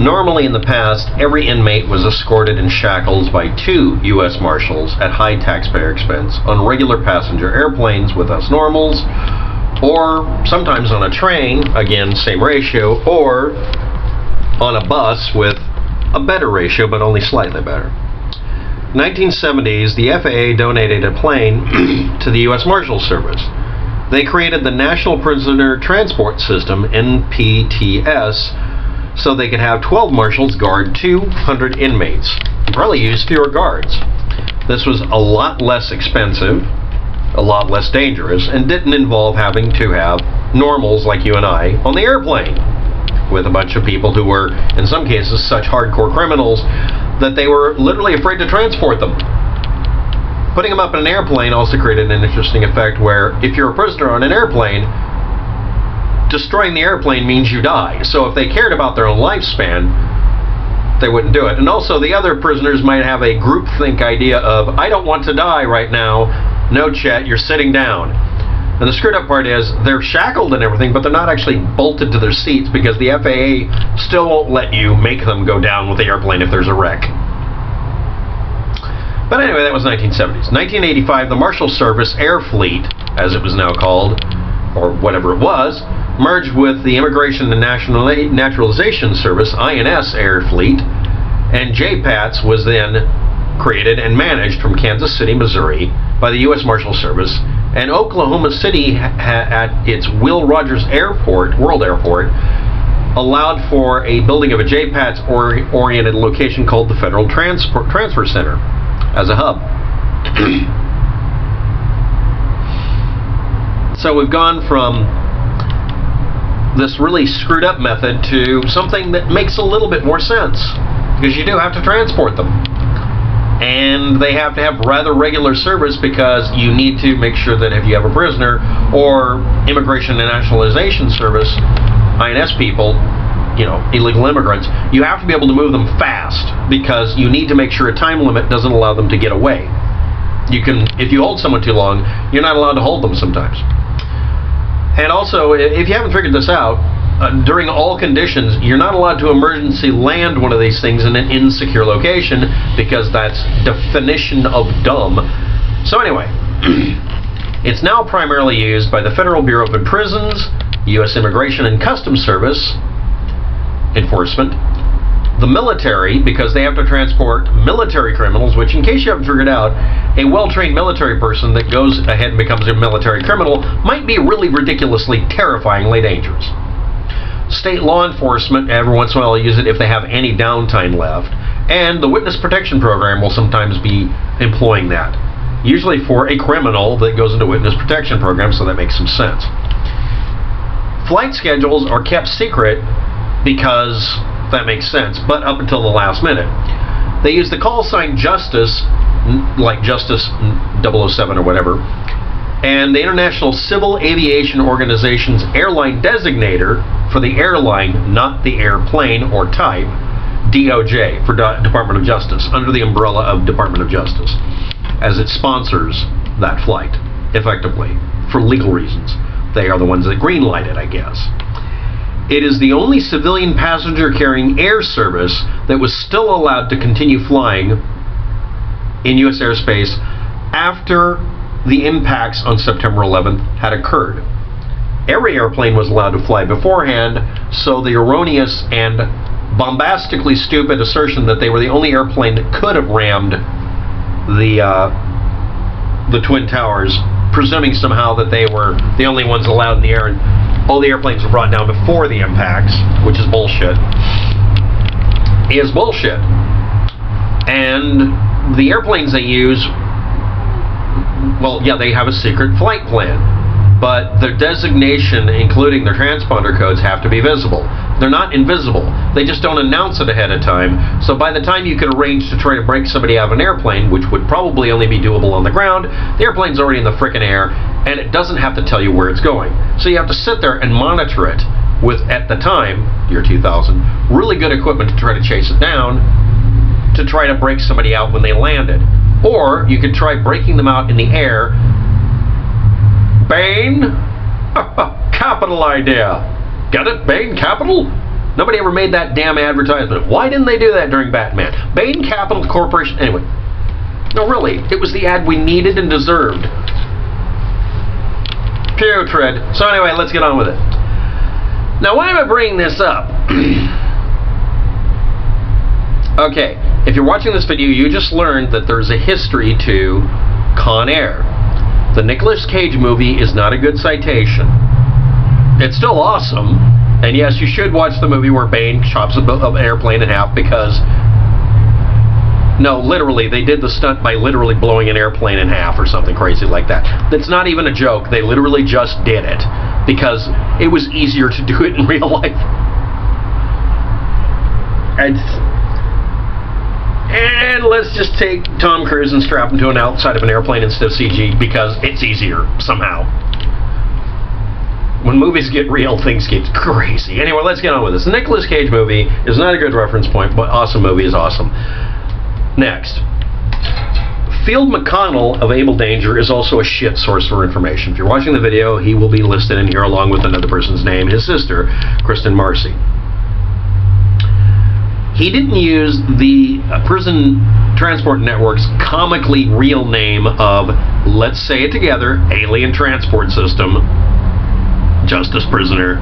Normally in the past, every inmate was escorted in shackles by 2 U.S. Marshals at high taxpayer expense on regular passenger airplanes with us normals, or sometimes on a train, again, same ratio, or on a bus with a better ratio, but only slightly better. 1970s, the FAA donated a plane to the U.S. Marshals Service. They created the National Prisoner Transport System, NPTS, so they could have 12 marshals guard 200 inmates. Probably use fewer guards. This was a lot less expensive, a lot less dangerous, and didn't involve having to have normals like you and I on the airplane, with a bunch of people who were, in some cases, such hardcore criminals that they were literally afraid to transport them. Putting them up in an airplane also created an interesting effect where, if you're a prisoner on an airplane, destroying the airplane means you die. So if they cared about their own lifespan, they wouldn't do it. And also, the other prisoners might have a groupthink idea of, I don't want to die right now. No, Chet, you're sitting down. And the screwed up part is, they're shackled and everything, but they're not actually bolted to their seats because the FAA still won't let you make them go down with the airplane if there's a wreck. But anyway, that was 1970s. 1985, the Marshal Service Air Fleet, as it was now called, or whatever it was, merged with the Immigration and Naturalization Service, INS Air Fleet, and JPATS was then created and managed from Kansas City, Missouri, by the U.S. Marshal Service, and Oklahoma City, at its Will Rogers World Airport, allowed for a building of a JPATS-oriented location called the Federal Transfer Center as a hub. So we've gone from this really screwed up method to something that makes a little bit more sense, because you do have to transport them. And they have to have rather regular service because you need to make sure that if you have a prisoner or Immigration and Nationalization Service, INS people, you know, illegal immigrants, you have to be able to move them fast because you need to make sure a time limit doesn't allow them to get away. You can, if you hold someone too long, you're not allowed to hold them sometimes. And also, if you haven't figured this out, during all conditions, you're not allowed to emergency land one of these things in an insecure location because that's definition of dumb. So anyway, it's now primarily used by the Federal Bureau of Prisons, U.S. Immigration and Customs Service enforcement, the military, because they have to transport military criminals, which, in case you haven't figured out, a well-trained military person that goes ahead and becomes a military criminal might be really ridiculously, terrifyingly dangerous. State law enforcement, every once in a while, use it if they have any downtime left. And the Witness Protection Program will sometimes be employing that. Usually for a criminal that goes into Witness Protection Program, so that makes some sense. Flight schedules are kept secret because that makes sense, but up until the last minute. They use the call sign Justice, like Justice 007 or whatever, and the International Civil Aviation Organization's airline designator for the airline, not the airplane or type, DOJ, for Department of Justice, under the umbrella of Department of Justice, as it sponsors that flight, effectively, for legal reasons. They are the ones that greenlight it, I guess. It is the only civilian passenger-carrying air service that was still allowed to continue flying in U.S. airspace after the impacts on September 11th had occurred. Every airplane was allowed to fly beforehand, so the erroneous and bombastically stupid assertion that they were the only airplane that could have rammed the Twin Towers, presuming somehow that they were the only ones allowed in the air and all the airplanes were brought down before the impacts, which is bullshit, is bullshit. And the airplanes they use, well, yeah, they have a secret flight plan, but their designation, including their transponder codes, have to be visible. They're not invisible. They just don't announce it ahead of time. So by the time you could arrange to try to break somebody out of an airplane, which would probably only be doable on the ground, the airplane's already in the frickin' air, and it doesn't have to tell you where it's going. So you have to sit there and monitor it with, at the time, year 2000, really good equipment to try to chase it down, to try to break somebody out when they landed. Or you could try breaking them out in the air. Bain? Capital idea. Get it, Bain? Capital? Nobody ever made that damn advertisement. Why didn't they do that during Batman? Bain Capital Corporation. Anyway. No, really. It was the ad we needed and deserved. Putrid. So anyway, let's get on with it. Now, why am I bringing this up? Okay, if you're watching this video, you just learned that there's a history to ConAir. The Nicolas Cage movie is not a good citation. It's still awesome, and yes, you should watch the movie where Bane chops an airplane in half because, no, literally, they did the stunt by literally blowing an airplane in half or something crazy like that. That's not even a joke. They literally just did it because it was easier to do it in real life. And let's just take Tom Cruise and strap him to an outside of an airplane instead of CG because it's easier somehow. When movies get real, things get crazy. Anyway, let's get on with this. The Nicolas Cage movie is not a good reference point, but awesome movie is awesome. Next. Field McConnell of Abel Danger is also a shit source for information. If you're watching the video, he will be listed in here along with another person's name, his sister, Kristine Marcy. He didn't use the Prison Transport Network's comically real name of, let's say it together, Alien Transport System, Justice Prisoner,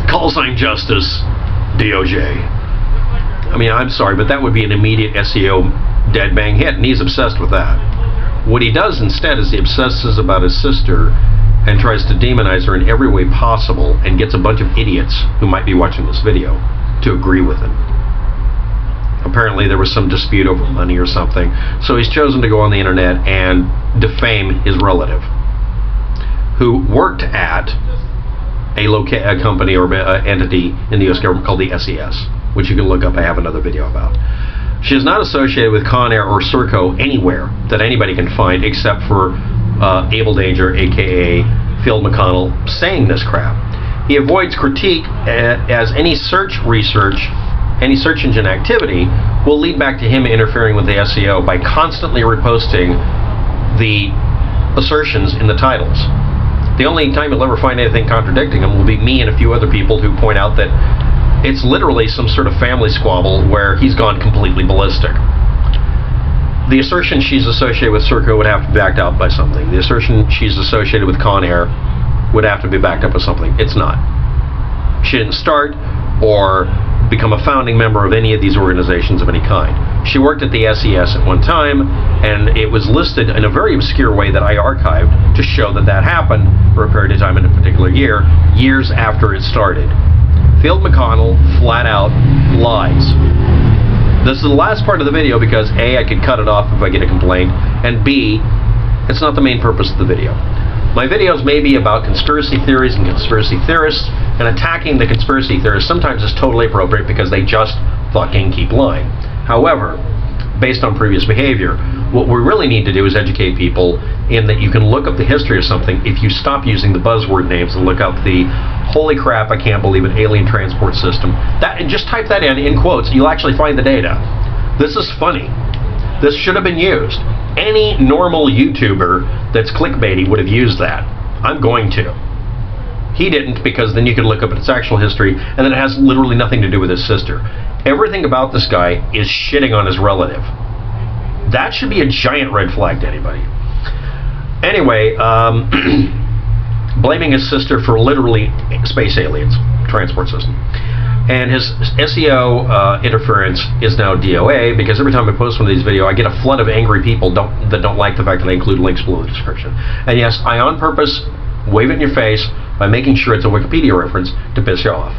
callsign Justice, DOJ. I mean, I'm sorry, but that would be an immediate SEO dead bang hit, and he's obsessed with that. What he does instead is he obsesses about his sister and tries to demonize her in every way possible and gets a bunch of idiots who might be watching this video to agree with him. Apparently there was some dispute over money or something, so he's chosen to go on the internet and defame his relative, who worked at a company or entity in the U.S. government called the SES, which you can look up. I have another video about. She is not associated with ConAir or SERCO anywhere that anybody can find except for Abel Danger, aka Field McConnell, saying this crap. He avoids critique as any search engine activity will lead back to him interfering with the SEO by constantly reposting the assertions in the titles. The only time you'll ever find anything contradicting him will be me and a few other people who point out that it's literally some sort of family squabble where he's gone completely ballistic. The assertion she's associated with SERCO would have to be backed up by something. The assertion she's associated with ConAir would have to be backed up with something. It's not. She didn't start or become a founding member of any of these organizations of any kind. She worked at the SES at one time, and it was listed in a very obscure way that I archived to show that that happened for a period of time in a particular year, years after it started. Field McConnell flat out lies. This is the last part of the video because A, I could cut it off if I get a complaint, and B, it's not the main purpose of the video. My videos may be about conspiracy theories and conspiracy theorists, and attacking the conspiracy theorists sometimes is totally appropriate because they just fucking keep lying. However, based on previous behavior, what we really need to do is educate people in that you can look up the history of something if you stop using the buzzword names and look up the holy crap, I can't believe it, alien transport system. That, and just type that in quotes, you'll actually find the data. This is funny. This should have been used. Any normal YouTuber that's clickbaity would have used that. I'm going to. He didn't, because then you could look up its actual history, and then it has literally nothing to do with his sister. Everything about this guy is shitting on his relative. That should be a giant red flag to anybody. Anyway, blaming his sister for literally space aliens, transport system. And his SEO interference is now DOA, because every time I post one of these videos, I get a flood of angry people that don't like the fact that I include links below the description. And yes, I on purpose wave it in your face by making sure it's a Wikipedia reference to piss you off.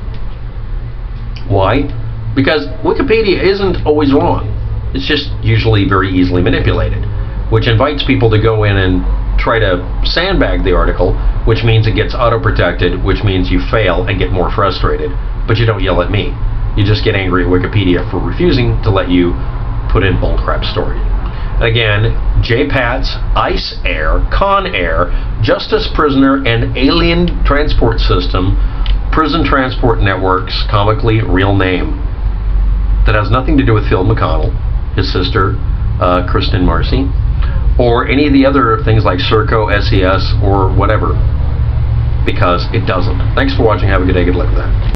Why? Because Wikipedia isn't always wrong. It's just usually very easily manipulated, which invites people to go in and try to sandbag the article, which means it gets auto-protected, which means you fail and get more frustrated. But you don't yell at me. You just get angry at Wikipedia for refusing to let you put in bullcrap story. Again, JPATS ICEair ConAir, Justice Prisoner and Alien Transport System, Prison Transport Network's comically real name. That has nothing to do with Field McConnell, his sister, Kristine Marcy, or any of the other things like SERCO, SES, or whatever. Because it doesn't. Thanks for watching. Have a good day. Good luck with that.